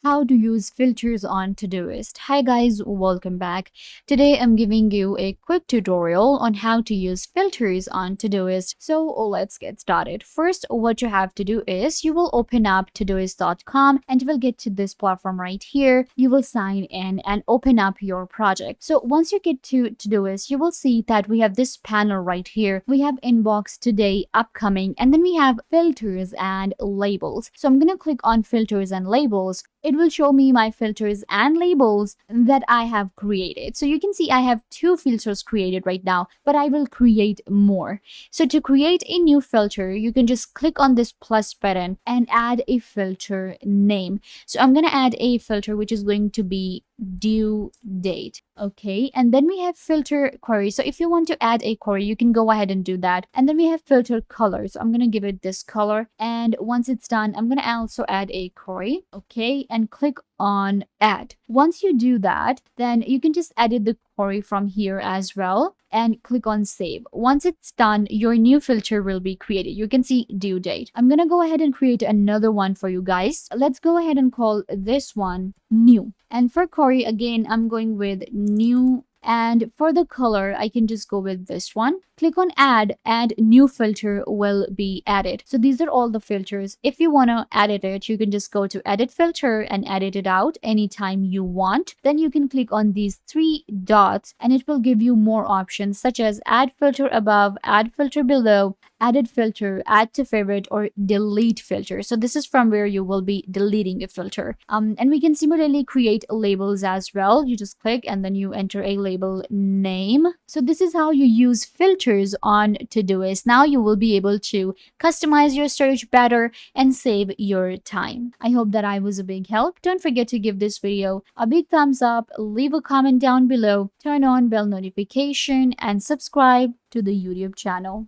how to use filters on Todoist. Hi guys, welcome back. Today I'm giving you a quick tutorial on how to use filters on Todoist. So let's get started. First, what you have to do is you will open up Todoist.com and you will get to this platform right here. You will sign in and open up your project. So once you get to Todoist, you will see that we have this panel right here. We have inbox, today, upcoming, and then we have filters and labels. So I'm going to click on filters and labels. It will show me my filters and labels that I have created. So you can see I have 2 filters created right now, but I will create more. So to create a new filter, you can just click on this plus button and add a filter name. So I'm going to add a filter which is going to be due date. Okay, and then we have filter query. So if you want to add a query, you can go ahead and do that. And then we have filter color. So I'm going to give it this color, and once it's done, I'm going to also add a query. Okay, and click on add. Once you do that, then you can just edit the query from here as well and click on save. Once it's done, your new filter will be created. You can see due date. I'm gonna go ahead and create another one for you guys. Let's go ahead and call this one new. And for query, again, I'm going with new. And for the color, I can just go with this one. Click on add and new filter will be added. So these are all the filters. If you want to edit it, you can just go to edit filter and edit it out anytime you want. Then you can click on these 3 dots and it will give you more options such as add filter above, add filter below, added filter, add to favorite, or delete filter. So this is from where you will be deleting a filter. And we can similarly create labels as well. You just click and then you enter a label name. So this is how you use filters on Todoist. Now you will be able to customize your search better and save your time. I hope that I was a big help. Don't forget to give this video a big thumbs up, leave a comment down below, turn on bell notification, and subscribe to the YouTube channel.